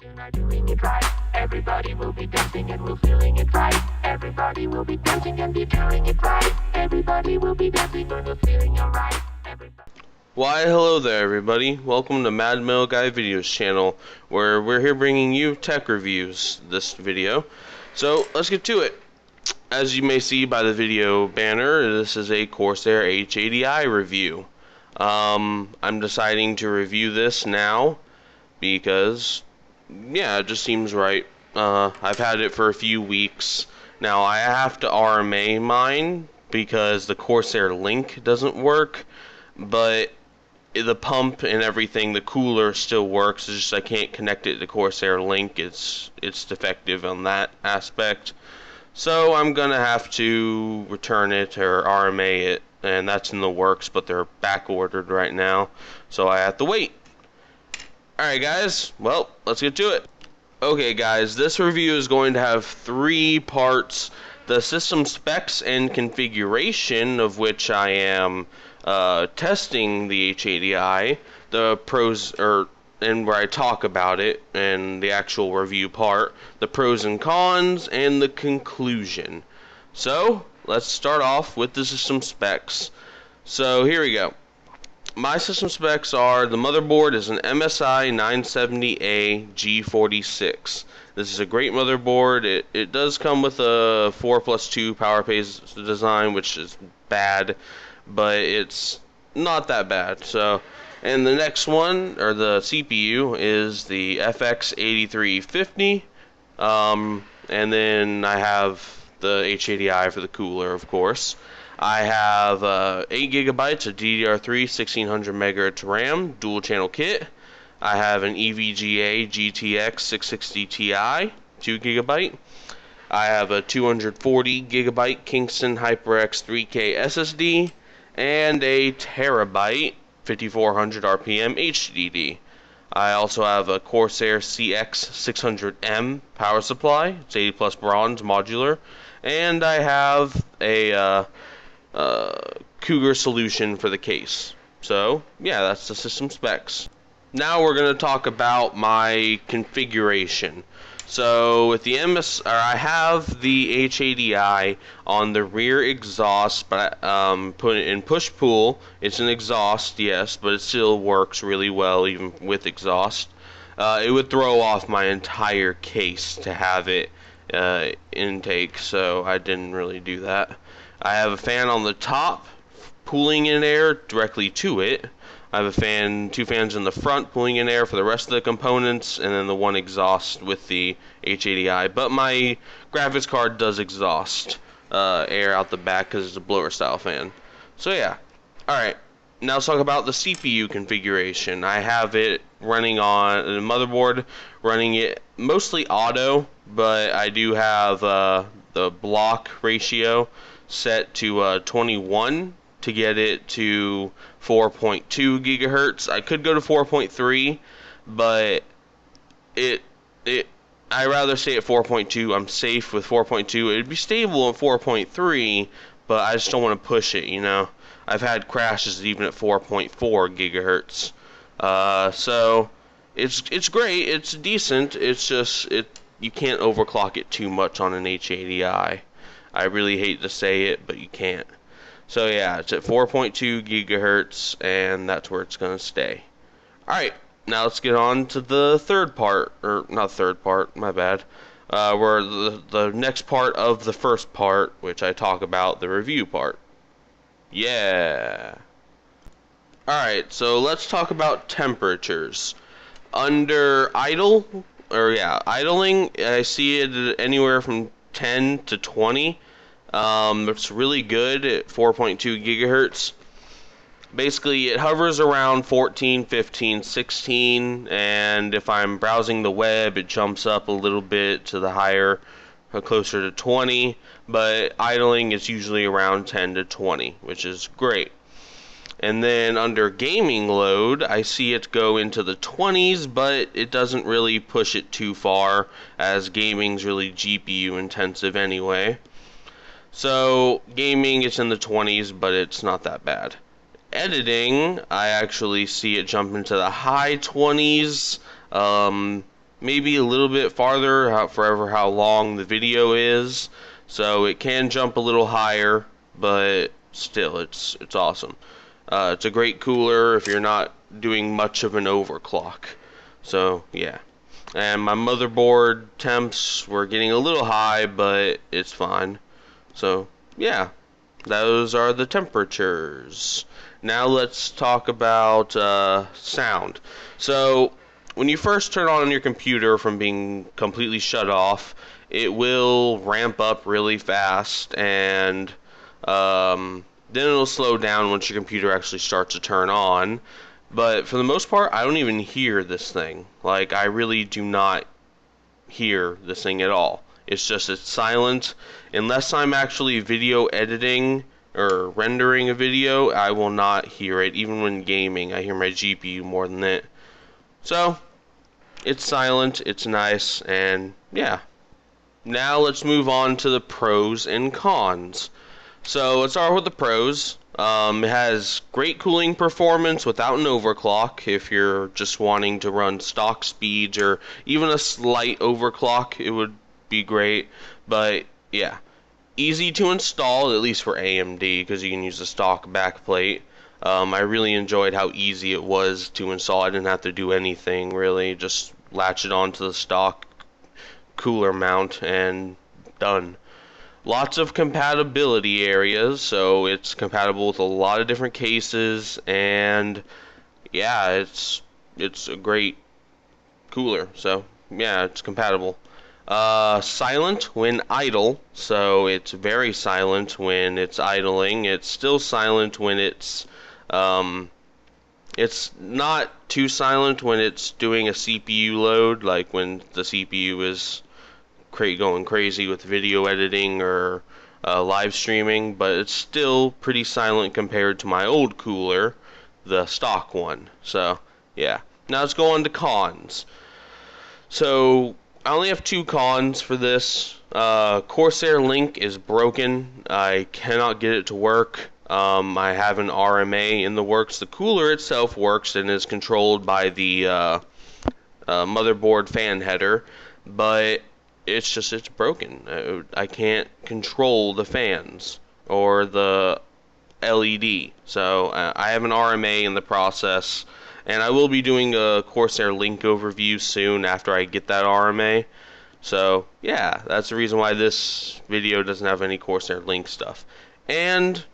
are doing it right. Everybody will be dancing and we're feeling it right. Everybody will be dancing and be doing it right. Everybody will be dancing and we're feeling alright. Why, hello there everybody. Welcome to Mad Metal Guy Videos channel, where we're here bringing you tech reviews this video. So, let's get to it. As you may see by the video banner, this is a Corsair H80i review. I'm deciding to review this now because, yeah, it just seems right. I've had it for a few weeks. Now, I have to RMA mine because the Corsair link doesn't work, but the pump and everything, the cooler still works. It's just I can't connect it to Corsair link. It's defective on that aspect. So I'm gonna have to return it or RMA it, and that's in the works, but they're back ordered right now, so I have to wait. Alright guys, well, let's get to it. Okay guys, this review is going to have 3 parts: the system specs and configuration, of which I am testing the H80i, the pros, and where I talk about it, and the actual review part, the pros and cons, and the conclusion. So, let's start off with the system specs. So, here we go. My system specs are: the motherboard is an MSI 970A G46. This is a great motherboard. It does come with a 4+2 power phase design, which is bad, but it's not that bad. So, and the next one, or the CPU, is the FX 8350. And then I have the H80i for the cooler, of course. I have 8 gigabytes of DDR3 1600 MHz RAM dual channel kit. I have an EVGA GTX 660 Ti 2 gigabyte. I have a 240 gigabyte Kingston HyperX 3K SSD and a terabyte 5400 RPM HDD. I also have a Corsair CX600M power supply. It's 80 plus bronze modular, and I have a Cougar solution for the case. So yeah, that's the system specs. Now we're going to talk about my configuration. So with the I have the H80i on the rear exhaust, but put it in push-pull. It's an exhaust, yes, but it still works really well even with exhaust. It would throw off my entire case to have it intake, so I didn't really do that. I have a fan on the top, pulling in air directly to it. I have a fan, 2 fans in the front, pulling in air for the rest of the components, and then the one exhaust with the H80i. But my graphics card does exhaust air out the back because it's a blower style fan. So yeah. Alright, now let's talk about the CPU configuration. I have it running on the motherboard, running it mostly auto, but I do have the block ratio set to 21 to get it to 4.2 gigahertz. I could go to 4.3, but I rather stay at 4.2. I'm safe with 4.2. It'd be stable at 4.3, but I just don't want to push it, you know. I've had crashes even at 4.4 gigahertz. So it's great. It's decent. It's just you can't overclock it too much on an H80i. I really hate to say it, but you can't. So yeah, it's at 4.2 gigahertz, and that's where it's going to stay. Alright, now let's get on to the third part, or not third part, my bad. Where the next part of the first part, which I talk about, the review part. Yeah. Alright, so let's talk about temperatures. Under idle, idling, I see it anywhere from 10 to 20. It's really good at 4.2 gigahertz. Basically, it hovers around 14, 15, 16, and if I'm browsing the web, it jumps up a little bit to the higher, closer to 20, but idling is usually around 10 to 20, which is great. And then under gaming load, I see it go into the 20s, but it doesn't really push it too far, as gaming's really GPU intensive anyway. So gaming is in the 20s, but it's not that bad. Editing, I actually see it jump into the high 20s, maybe a little bit farther, forever how long the video is. So it can jump a little higher, but still, it's awesome. It's a great cooler if you're not doing much of an overclock. So yeah. And my motherboard temps were getting a little high, but it's fine. So yeah, those are the temperatures. Now let's talk about sound. So when you first turn on your computer from being completely shut off, it will ramp up really fast, and then it'll slow down once your computer actually starts to turn on. But for the most part, I don't even hear this thing. Like, I really do not hear this thing at all. It's just, it's silent. Unless I'm actually video editing or rendering a video, I will not hear it. Even when gaming, I hear my GPU more than it. So, it's silent, it's nice, and yeah. Now let's move on to the pros and cons. So let's start with the pros. It has great cooling performance without an overclock. If you're just wanting to run stock speeds or even a slight overclock, it would be great. But yeah, easy to install, at least for AMD, because you can use the stock backplate. I really enjoyed how easy it was to install. I didn't have to do anything really, just latch it onto the stock cooler mount and done. Lots of compatibility areas, so it's compatible with a lot of different cases, and yeah, it's a great cooler. So yeah, it's compatible. Silent when idle, so it's very silent when it's idling. It's still silent when it's not too silent when it's doing a CPU load, like when the CPU is going crazy with video editing or live streaming, but it's still pretty silent compared to my old cooler, the stock one. So yeah. Now let's go on to cons. So I only have two cons for this. Corsair Link is broken. I cannot get it to work. I have an RMA in the works. The cooler itself works and is controlled by the motherboard fan header, but it's broken. I can't control the fans or the LED. So I have an RMA in the process, and I will be doing a Corsair Link overview soon after I get that RMA. So yeah, that's the reason why this video doesn't have any Corsair Link stuff. And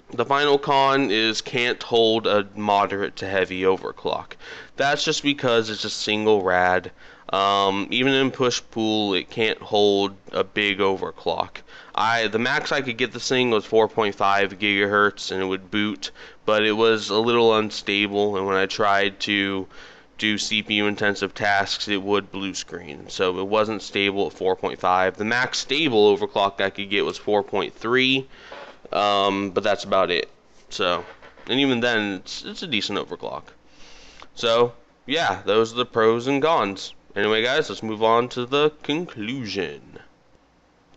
the final con is can't hold a moderate to heavy overclock. That's just because it's a single rad. Even in push-pull, it can't hold a big overclock. The max I could get this thing was 4.5 gigahertz, and it would boot, but it was a little unstable, and when I tried to do CPU-intensive tasks, it would blue screen. So it wasn't stable at 4.5. The max stable overclock I could get was 4.3, but that's about it. So, and even then, it's a decent overclock. So, yeah, those are the pros and cons. Anyway, guys, let's move on to the conclusion.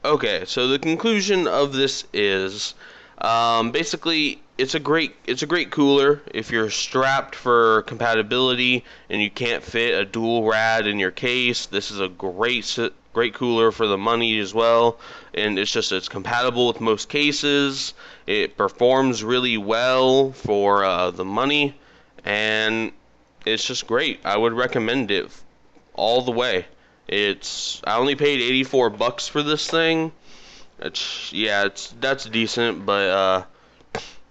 Okay, so the conclusion of this is basically it's a great cooler if you're strapped for compatibility and you can't fit a dual rad in your case. This is a great cooler for the money as well, and it's compatible with most cases. It performs really well for the money, and it's just great. I would recommend it all the way. I only paid $84 for this thing. That's decent, but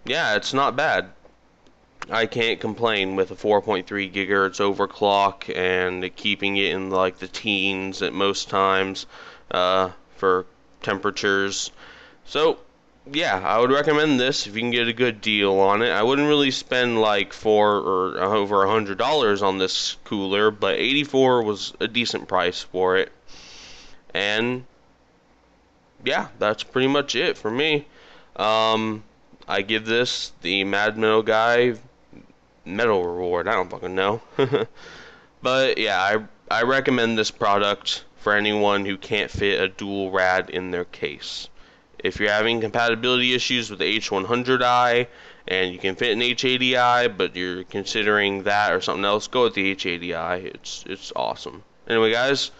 yeah, it's not bad. I can't complain with a 4.3 gigahertz overclock and keeping it in like the teens at most times for temperatures. So yeah, I would recommend this if you can get a good deal on it. I wouldn't really spend like $400 or over $100 on this cooler, but $84 was a decent price for it. And yeah, that's pretty much it for me. I give this the Mad Metal Guy medal reward. I don't fucking know. But yeah, I recommend this product for anyone who can't fit a dual rad in their case. If you're having compatibility issues with the H100i and you can fit an H80i, but you're considering that or something else, go with the H80i. It's awesome. Anyway, guys,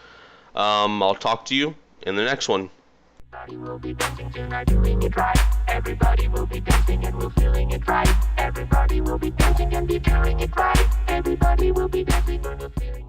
I'll talk to you in the next one. Everybody will be dancing tonight, doing it right. Everybody will be dancing and we're feeling it right. Everybody will be dancing and be doing it right. Everybody will be dancing and we're feeling it right.